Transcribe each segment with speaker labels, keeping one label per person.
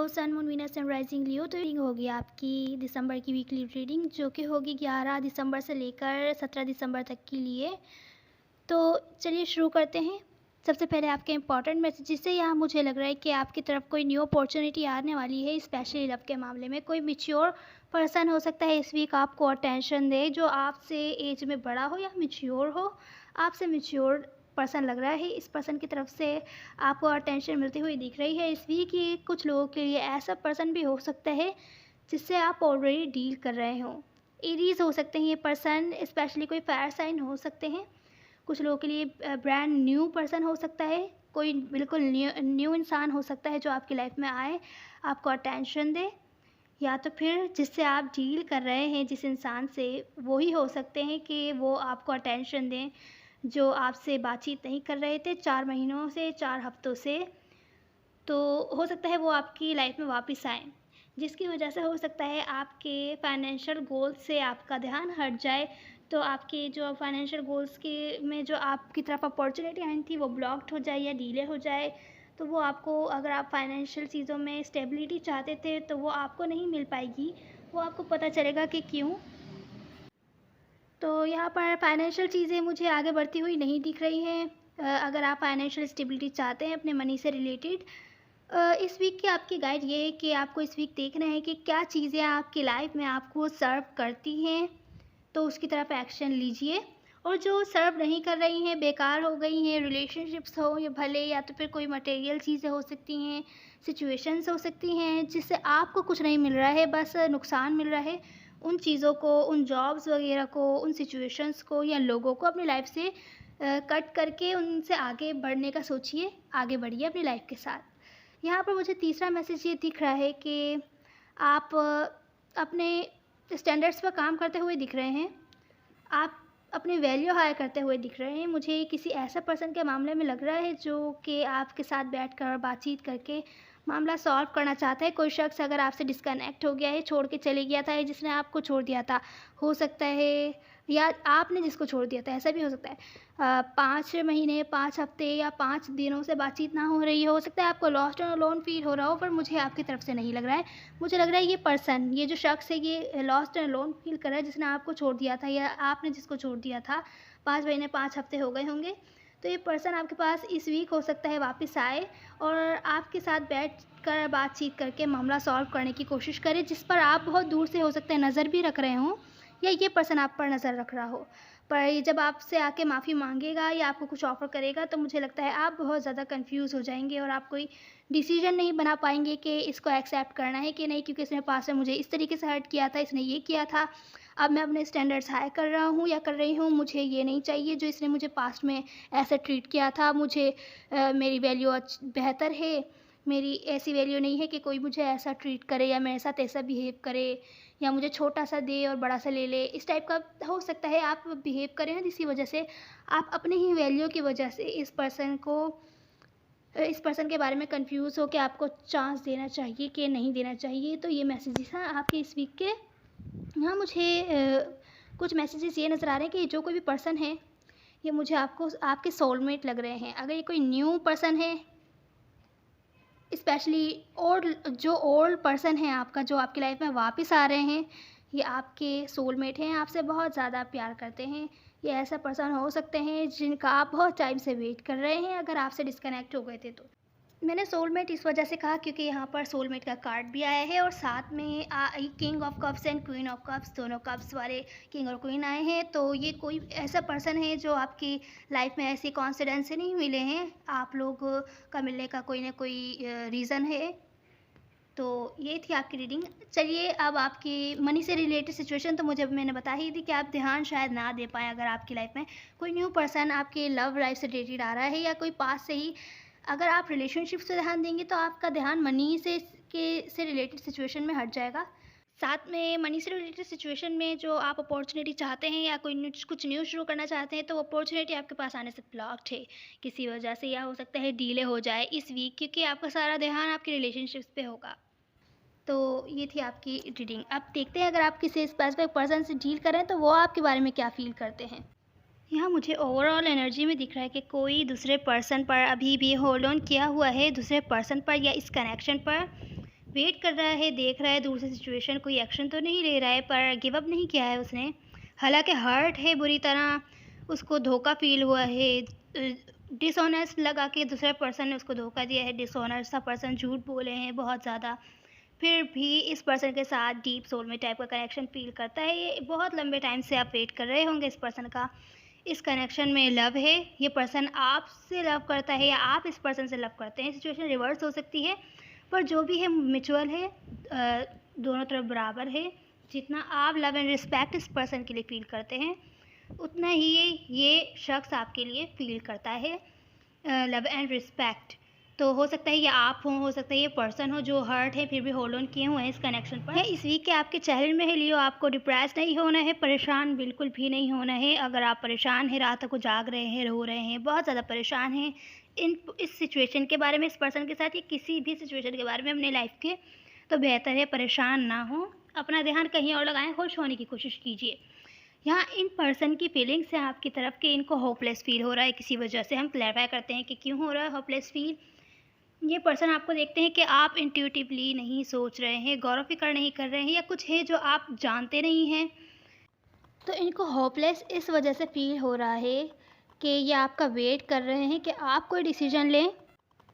Speaker 1: Sun moon Venus and rising Leo. तो reading होगी आपकी दिसंबर की वीकली रीडिंग, जो कि होगी 11 दिसंबर से लेकर 17 दिसंबर तक के लिए। तो चलिए शुरू करते हैं। सबसे पहले आपके इंपॉर्टेंट मैसेजेस से यहाँ मुझे लग रहा है कि आपकी तरफ कोई न्यू अपॉर्चुनिटी आने वाली है, स्पेशली लव के मामले में। कोई मैच्योर पर्सन हो सकता है इस वीक आपको अटेंशन दे, जो आपसे एज में बड़ा हो या मैच्योर हो। आपसे मैच्योर पर्सन लग रहा है, इस पर्सन की तरफ से आपको अटेंशन मिलती हुई दिख रही है इस वीक। ये कुछ लोगों के लिए ऐसा पर्सन भी हो सकता है जिससे आप ऑलरेडी डील कर रहे हो। एरीज हो सकते हैं ये पर्सन, स्पेशली कोई फायर साइन हो सकते हैं। कुछ लोगों के लिए ब्रांड न्यू पर्सन हो सकता है, कोई बिल्कुल न्यू इंसान हो सकता है जो आपकी लाइफ में आए, आपको अटेंशन दे। या तो फिर जिससे आप डील कर रहे हैं जिस इंसान से, वही हो सकते हैं कि वो आपको अटेंशन दें, जो आपसे बातचीत नहीं कर रहे थे 4 महीनों से, 4 हफ्तों से। तो हो सकता है वो आपकी लाइफ में वापस आएँ, जिसकी वजह से हो सकता है आपके फाइनेंशियल गोल्स से आपका ध्यान हट जाए। तो आपके जो फाइनेंशियल गोल्स के में जो आपकी तरफ अपॉर्चुनिटी आई थी वो ब्लॉक्ड हो जाए या डिले हो जाए। तो वो आपको, अगर आप फाइनेंशियल चीज़ों में स्टेबिलिटी चाहते थे तो वो आपको नहीं मिल पाएगी। वो आपको पता चलेगा कि क्यों। तो यहाँ पर फाइनेंशियल चीज़ें मुझे आगे बढ़ती हुई नहीं दिख रही हैं। अगर आप फाइनेंशियल स्टेबिलिटी चाहते हैं अपने मनी से रिलेटेड, इस वीक की आपकी गाइड ये है कि आपको इस वीक देखना है कि क्या चीज़ें आपकी लाइफ में आपको सर्व करती हैं, तो उसकी तरफ एक्शन लीजिए। और जो सर्व नहीं कर रही हैं, बेकार हो गई हैं, रिलेशनशिप्स हो या भले, या तो फिर कोई मटेरियल चीज़ें हो सकती हैं, सिचुएशंस हो सकती हैं जिससे आपको कुछ नहीं मिल रहा है, बस नुकसान मिल रहा है। उन चीज़ों को, उन जॉब्स वगैरह को, उन सिचुएशंस को या लोगों को अपनी लाइफ से कट करके उनसे आगे बढ़ने का सोचिए, आगे बढ़िए अपनी लाइफ के साथ। यहाँ पर मुझे तीसरा मैसेज ये दिख रहा है कि आप अपने स्टैंडर्ड्स पर काम करते हुए दिख रहे हैं। आप अपनी वैल्यू हाई करते हुए दिख रहे हैं। मुझे किसी ऐसा पर्सन के मामले में लग रहा है जो कि आपके साथ बैठकर बातचीत करके मामला सॉल्व करना चाहता है। कोई शख्स अगर आपसे डिस्कनेक्ट हो गया है, छोड़ के चले गया था, जिसने आपको छोड़ दिया था, हो सकता है, या आपने जिसको छोड़ दिया था, ऐसा भी हो सकता है। 5 महीने, 5 हफ्ते या 5 दिनों से बातचीत ना हो रही हो सकता है आपको लॉस्ट एंड अलोन फील हो रहा हो, पर मुझे आपकी तरफ से नहीं लग रहा है। मुझे लग रहा है ये पर्सन, ये जो शख्स है, ये लॉस्ट एंड अलोन फील कर रहा है, जिसने आपको छोड़ दिया था या आपने जिसको छोड़ दिया था। 5 महीने, 5 हफ्ते हो गए होंगे। तो ये पर्सन आपके पास इस वीक हो सकता है वापस आए और आपके साथ बैठ कर बातचीत करके मामला सॉल्व करने की कोशिश करे, जिस पर आप बहुत दूर से हो सकते हैं नज़र भी रख रहे हों, या ये पर्सन आप पर नज़र रख रहा हो। पर ये जब आपसे आके माफ़ी मांगेगा या आपको कुछ ऑफ़र करेगा, तो मुझे लगता है आप बहुत ज़्यादा कंफ्यूज हो जाएंगे और आप कोई डिसीजन नहीं बना पाएंगे कि इसको एक्सेप्ट करना है कि नहीं, क्योंकि इसने पास में मुझे इस तरीके से हर्ट किया था, इसने ये किया था। अब मैं अपने स्टैंडर्ड्स हाई कर रहा हूँ या कर रही हूँ, मुझे ये नहीं चाहिए जो इसने मुझे पास्ट में ऐसे ट्रीट किया था। मुझे मेरी वैल्यू बेहतर है, मेरी ऐसी वैल्यू नहीं है कि कोई मुझे ऐसा ट्रीट करे या मेरे साथ ऐसा बिहेव करे, या मुझे छोटा सा दे और बड़ा सा ले ले। इस टाइप का हो सकता है आप बिहेव करें ना, जिसकी वजह से आप अपनी ही वैल्यू की वजह से इस पर्सन के बारे में कंफ्यूज हो कि आपको चांस देना चाहिए कि नहीं देना चाहिए। तो ये मैसेजेस हैं आपके इस वीक के। यहाँ मुझे कुछ मैसेजेस ये नज़र आ रहे हैं कि जो कोई भी पर्सन है, ये मुझे आपको आपके सोलमेट लग रहे हैं। अगर ये कोई न्यू पर्सन है, स्पेशली ओल्ड पर्सन है आपका, जो आपकी लाइफ में वापस आ रहे हैं, ये आपके सोलमेट हैं, आपसे बहुत ज़्यादा प्यार करते हैं। ये ऐसा पर्सन हो सकते हैं जिनका आप बहुत टाइम से वेट कर रहे हैं, अगर आपसे डिस्कनेक्ट हो गए थे तो। मैंने सोलमेट इस वजह से कहा क्योंकि यहाँ पर सोलमेट का कार्ड भी आया है और साथ में king of cups and queen of cups, दोनों कप्स वाले किंग और क्वीन आए हैं। तो ये कोई ऐसा पर्सन है जो आपकी लाइफ में ऐसी कॉन्फिडेंस से नहीं मिले हैं, आप लोग का मिलने का कोई ना कोई रीज़न है। तो ये थी आपकी रीडिंग। चलिए अब आपकी मनी से रिलेटेड सिचुएशन तो मैंने बता ही दी कि आप ध्यान शायद ना दे पाएँ अगर आपकी लाइफ में कोई न्यू पर्सन आपके लव लाइफ से रिलेटेड आ रहा है, या कोई पास से ही। अगर आप रिलेशनशिप से ध्यान देंगे तो आपका ध्यान मनी से रिलेटेड सिचुएशन में हट जाएगा। साथ में मनी से रिलेटेड सिचुएशन में जो आप अपॉर्चुनिटी चाहते हैं या कुछ न्यू शुरू करना चाहते हैं, तो वो अपॉर्चुनिटी आपके पास आने से ब्लॉक्ड है किसी वजह से, या हो सकता है डीले हो जाए इस वीक, क्योंकि आपका सारा ध्यान आपके रिलेशनशिप्स पे होगा। तो ये थी आपकी रीडिंग। अब देखते हैं अगर आप किसी स्पेसिफिक पर्सन से डील करें तो वो आपके बारे में क्या फ़ील करते हैं। यहाँ मुझे ओवरऑल एनर्जी में दिख रहा है कि कोई दूसरे पर्सन पर अभी भी होल्ड ऑन किया हुआ है, दूसरे पर्सन पर या इस कनेक्शन पर वेट कर रहा है, देख रहा है दूर से सिचुएशन, कोई एक्शन तो नहीं ले रहा है, पर गिव अप नहीं किया है उसने। हालाँकि हर्ट है बुरी तरह, उसको धोखा फ़ील हुआ है, डिसऑनेस्ट लगा कि दूसरे पर्सन ने उसको धोखा दिया है, डिसऑनेस्ट सा पर्सन, झूठ बोले हैं बहुत ज़्यादा। फिर भी इस पर्सन के साथ डीप सोलमेट टाइप का कनेक्शन फ़ील करता है। ये बहुत लंबे टाइम से आप वेट कर रहे होंगे इस पर्सन का। इस कनेक्शन में लव है, ये पर्सन आपसे लव करता है या आप इस पर्सन से लव करते हैं। सिचुएशन रिवर्स हो सकती है, पर जो भी है म्यूचुअल है, दोनों तरफ बराबर है। जितना आप लव एंड रिस्पेक्ट इस पर्सन के लिए फ़ील करते हैं, उतना ही ये शख्स आपके लिए फ़ील करता है लव एंड रिस्पेक्ट। तो हो सकता है ये आप हो सकता है ये पर्सन हो जो हर्ट है फिर भी होल्ड ऑन किए हुए हैं इस कनेक्शन पर। इस वीक के आपके चेहरे में है लियो, आपको डिप्रेस नहीं होना है, परेशान बिल्कुल भी नहीं होना है। अगर आप परेशान हैं, रातों को जाग रहे हैं, रो रहे हैं, बहुत ज़्यादा परेशान हैं इस सिचुएशन के बारे में, इस पर्सन के साथ या किसी भी सिचुएशन के बारे में अपने लाइफ के, तो बेहतर है परेशान ना हो, अपना ध्यान कहीं और लगाएं, खुश होने की कोशिश कीजिए। यहाँ इन पर्सन की फीलिंग्स है आपकी तरफ कि इनको होपलेस फील हो रहा है किसी वजह से। हम क्लैरिफाई करते हैं कि क्यों हो रहा है होपलेस फील। ये पर्सन आपको देखते हैं कि आप इंट्यूटिवली नहीं सोच रहे हैं, गौर फ़िक्र नहीं कर रहे हैं, या कुछ है जो आप जानते नहीं हैं। तो इनको होपलेस इस वजह से फ़ील हो रहा है कि ये आपका वेट कर रहे हैं कि आप कोई डिसीजन लें,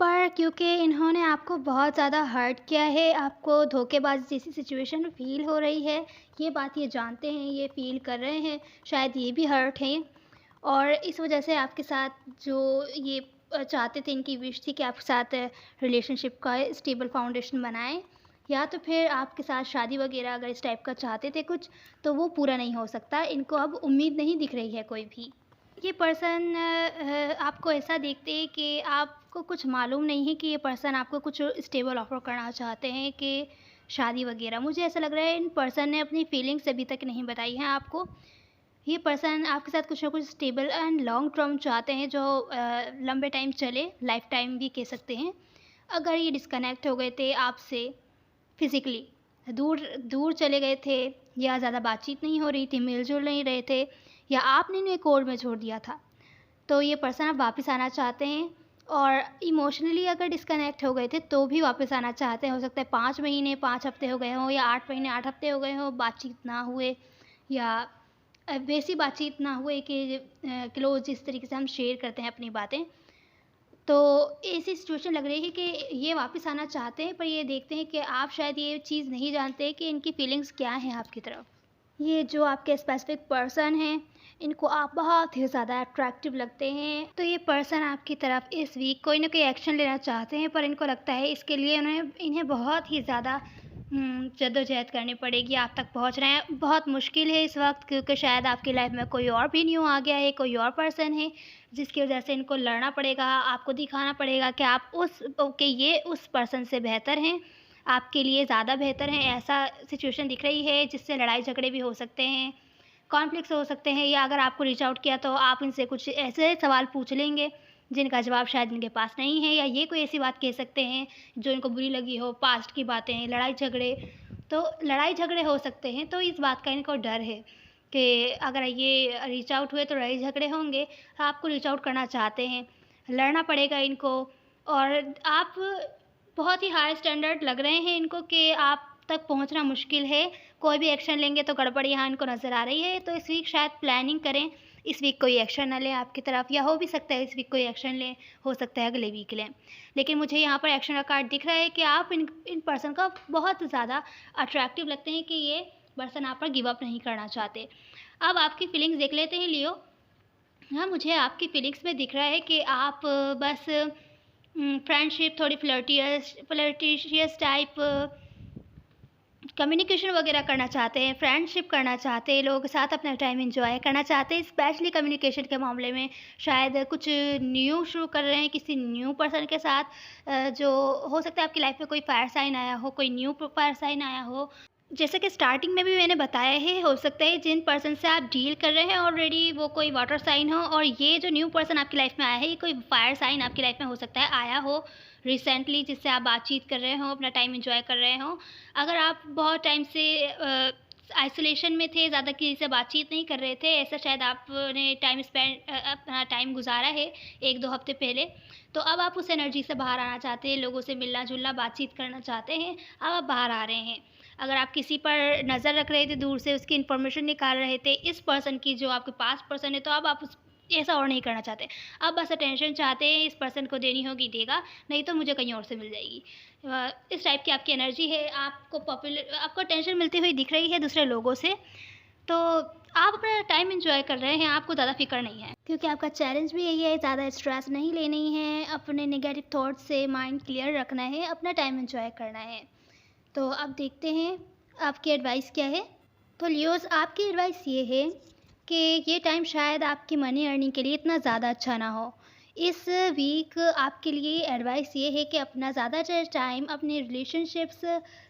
Speaker 1: पर क्योंकि इन्होंने आपको बहुत ज़्यादा हर्ट किया है, आपको धोखेबाज़ी जैसी सिचुएशन फ़ील हो रही है, ये बात ये जानते हैं, ये फ़ील कर रहे हैं, शायद ये भी हर्ट हैं, और इस वजह से आपके साथ जो ये चाहते थे, इनकी विश थी कि आपके साथ रिलेशनशिप का स्टेबल फाउंडेशन बनाएं, या तो फिर आपके साथ शादी वगैरह अगर इस टाइप का चाहते थे कुछ, तो वो पूरा नहीं हो सकता। इनको अब उम्मीद नहीं दिख रही है कोई भी। ये पर्सन आपको ऐसा देखते हैं कि आपको कुछ मालूम नहीं है कि ये पर्सन आपको कुछ स्टेबल ऑफ़र करना चाहते हैं कि शादी वगैरह। मुझे ऐसा लग रहा है इन पर्सन ने अपनी फीलिंग्स अभी तक नहीं बताई हैं आपको। ये पर्सन आपके साथ कुछ ना कुछ स्टेबल एंड लॉन्ग टर्म चाहते हैं जो लंबे टाइम चले, लाइफ टाइम भी कह सकते हैं। अगर ये डिस्कनेक्ट हो गए थे आपसे फिज़िकली, दूर दूर चले गए थे, या ज़्यादा बातचीत नहीं हो रही थी, मिल-जुल नहीं रहे थे, या आपने इन्हें कोल्ड में छोड़ दिया था, तो ये पर्सन अब वापस आना चाहते हैं। और इमोशनली अगर डिस्कनेक्ट हो गए थे तो भी वापस आना चाहते हैं। हो सकता है 5 महीने 5 हफ़्ते हो गए हों, या 8 महीने 8 हफ़्ते हो गए हों, बातचीत ना हुए, या वैसी बातचीत ना हुए कि क्लोज़ जिस तरीके से हम शेयर करते हैं अपनी बातें। तो ऐसी सिचुएशन लग रही है कि ये वापस आना चाहते हैं, पर ये देखते हैं कि आप शायद ये चीज़ नहीं जानते कि इनकी फीलिंग्स क्या हैं आपकी तरफ। ये जो आपके स्पेसिफिक पर्सन हैं, इनको आप बहुत ही ज़्यादा अट्रैक्टिव लगते हैं। तो ये पर्सन आपकी तरफ इस वीक कोई ना कोई एक्शन लेना चाहते हैं, पर इनको लगता है इसके लिए इन्हें बहुत ही ज़्यादा जद्दोजहद करनी पड़ेगी। आप तक पहुंचना है बहुत मुश्किल है इस वक्त, क्योंकि शायद आपकी लाइफ में कोई और भी न्यू आ गया है, कोई और पर्सन है, जिसकी वजह से इनको लड़ना पड़ेगा। आपको दिखाना पड़ेगा कि आप ये उस पर्सन से बेहतर हैं, आपके लिए ज़्यादा बेहतर हैं। ऐसा सिचुएशन दिख रही है जिससे लड़ाई झगड़े भी हो सकते हैं, कॉन्फ्लिक्ट्स हो सकते हैं, या अगर आपको रीच आउट किया तो आप इनसे कुछ ऐसे सवाल पूछ लेंगे जिनका जवाब शायद इनके पास नहीं है, या ये कोई ऐसी बात कह सकते हैं जो इनको बुरी लगी हो, पास्ट की बातें, लड़ाई झगड़े। तो लड़ाई झगड़े हो सकते हैं, तो इस बात का इनको डर है कि अगर ये रीच आउट हुए तो लड़ाई झगड़े होंगे। आपको रीच आउट करना चाहते हैं, लड़ना पड़ेगा इनको, और आप बहुत ही हाई स्टैंडर्ड लग रहे हैं इनको कि आप तक पहुंचना मुश्किल है। कोई भी एक्शन लेंगे तो गड़बड़ यहाँ इनको नज़र आ रही है। तो इस वीक शायद प्लानिंग करें, इस वीक कोई एक्शन ना लें आपकी तरफ, या हो भी सकता है इस वीक कोई एक्शन लें, हो सकता है अगले वीक लें। लेकिन मुझे यहाँ पर एक्शन का कार्ड दिख रहा है कि आप इन पर्सन का बहुत ज़्यादा अट्रैक्टिव लगते हैं, कि ये पर्सन आप पर गिव अप नहीं करना चाहते। अब आपकी फीलिंग्स देख लेते हैं लियो। हाँ, मुझे आपकी फीलिंग्स में दिख रहा है कि आप बस फ्रेंडशिप, थोड़ी फ्लर्टिशियस टाइप कम्युनिकेशन वगैरह करना चाहते हैं, फ्रेंडशिप करना चाहते हैं, लोगों के साथ अपना टाइम एंजॉय करना चाहते हैं। स्पेशली कम्युनिकेशन के मामले में शायद कुछ न्यू शुरू कर रहे हैं किसी न्यू पर्सन के साथ, जो हो सकता है आपकी लाइफ में कोई फायर साइन आया हो, कोई न्यू फायर साइन आया हो। जैसे कि स्टार्टिंग में भी मैंने बताया है, हो सकता है जिन पर्सन से आप डील कर रहे हैं ऑलरेडी वो कोई वाटर साइन हो, और ये जो न्यू पर्सन आपकी लाइफ में आया है ये कोई फायर साइन आपकी लाइफ में हो सकता है आया हो रिसेंटली, जिससे आप बातचीत कर रहे हो, अपना टाइम एंजॉय कर रहे हो। अगर आप बहुत टाइम से आइसोलेशन में थे, ज़्यादा किसी से बातचीत नहीं कर रहे थे, ऐसा शायद आपने अपना टाइम गुज़ारा है 1-2 हफ़्ते पहले। तो अब आप उस एनर्जी से बाहर आना चाहते हैं, लोगों से मिलना-जुलना, बातचीत करना चाहते हैं, अब आप बाहर आ रहे हैं। अगर आप किसी पर नज़र रख रहे थे दूर से, उसकी इन्फॉर्मेशन निकाल रहे थे, इस पर्सन की जो आपके पास पर्सन है, तो अब आप उस ऐसा और नहीं करना चाहते। अब बस अटेंशन चाहते हैं, इस पर्सन को देनी होगी, देगा, नहीं तो मुझे कहीं और से मिल जाएगी। इस टाइप की आपकी एनर्जी है, आपको अटेंशन मिलती हुई दिख रही है दूसरे लोगों से, तो आप अपना टाइम एन्जॉय कर रहे हैं, आपको ज़्यादा फ़िक्र नहीं है। क्योंकि आपका चैलेंज भी यही है, ज़्यादा स्ट्रेस नहीं लेनी है, अपने नेगेटिव थॉट्स से माइंड क्लियर रखना है, अपना टाइम एन्जॉय करना है। तो अब देखते हैं आपकी एडवाइस क्या है। तो लियोज़, आपकी एडवाइस ये है कि ये टाइम शायद आपकी मनी अर्निंग के लिए इतना ज़्यादा अच्छा ना हो। इस वीक आपके लिए एडवाइस ये है कि अपना ज़्यादातर टाइम अपने रिलेशनशिप्स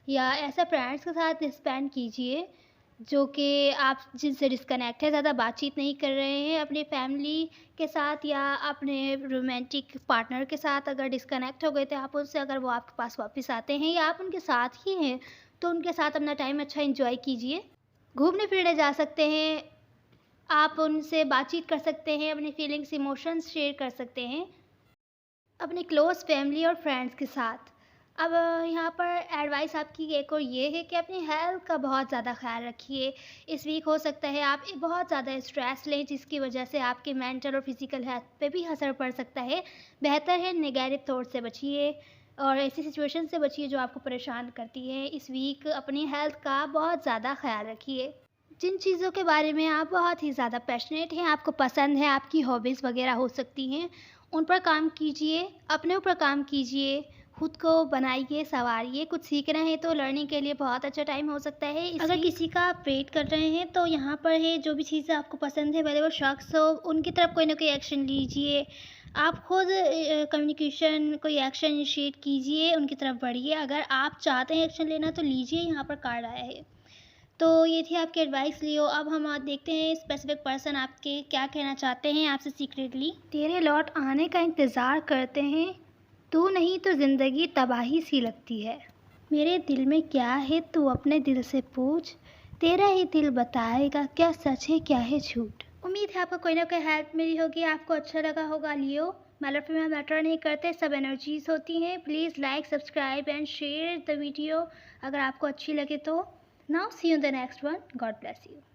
Speaker 1: या ऐसा फ्रेंड्स के साथ स्पेंड कीजिए जो कि आप जिनसे डिस्कनेक्ट है, ज़्यादा बातचीत नहीं कर रहे हैं। अपनी फैमिली के साथ या अपने रोमांटिक पार्टनर के साथ अगर डिस्कनेक्ट हो गए थे आप उनसे, अगर वो आपके पास वापस आते हैं या आप उनके साथ ही हैं, तो उनके साथ अपना टाइम अच्छा एन्जॉय कीजिए। घूमने फिरने जा सकते हैं, आप उनसे बातचीत कर सकते हैं, अपनी फीलिंग्स, इमोशंस शेयर कर सकते हैं, अपने क्लोज़ फैमिली और फ्रेंड्स के साथ। अब यहाँ पर एडवाइस आपकी एक और ये है कि अपनी हेल्थ का बहुत ज़्यादा ख़्याल रखिए। इस वीक हो सकता है आप बहुत ज़्यादा स्ट्रेस लें, जिसकी वजह से आपके मेंटल और फिज़िकल हेल्थ पे भी असर पड़ सकता है। बेहतर है नेगेटिव थॉट से बचिए और ऐसी सिचुएशन से बचिए जो आपको परेशान करती है। इस वीक अपनी हेल्थ का बहुत ज़्यादा ख़्याल रखिए। जिन चीज़ों के बारे में आप बहुत ही ज़्यादा पैशनेट हैं, आपको पसंद है, आपकी हॉबीज़ वग़ैरह हो सकती हैं, उन पर काम कीजिए, अपने ऊपर काम कीजिए, खुद को बनाइए, सँवारिए। कुछ सीखना है तो लर्निंग के लिए बहुत अच्छा टाइम हो सकता है। अगर किसी का आप वेट कर रहे हैं तो यहाँ पर है, जो भी चीज़ें आपको पसंद है, भले वो शख़्स हो, उनकी तरफ कोई ना कोई एक्शन लीजिए। आप खुद कम्युनिकेशन कोई एक्शन इनिशिएट कीजिए, उनकी तरफ बढ़िए। अगर आप चाहते हैं एक्शन लेना तो लीजिए, यहाँ पर कार्ड आया है। तो ये थी आपकी एडवाइस लियो। अब हम देखते हैं स्पेसिफिक पर्सन आपके क्या कहना चाहते हैं आपसे सीक्रेटली। तेरे लौट आने का इंतज़ार करते हैं, तू नहीं तो ज़िंदगी तबाही सी लगती है। मेरे दिल में क्या है तू अपने दिल से पूछ, तेरा ही दिल बताएगा क्या सच है क्या है झूठ। उम्मीद है आपको कोई ना कोई हेल्प मिली होगी, आपको अच्छा लगा होगा। लियो, मेल और फीमेल मैटर नहीं करते, सब एनर्जीज होती हैं। Please like, subscribe and share the video अगर आपको अच्छी लगे तो। Now see you in the next one. God bless you.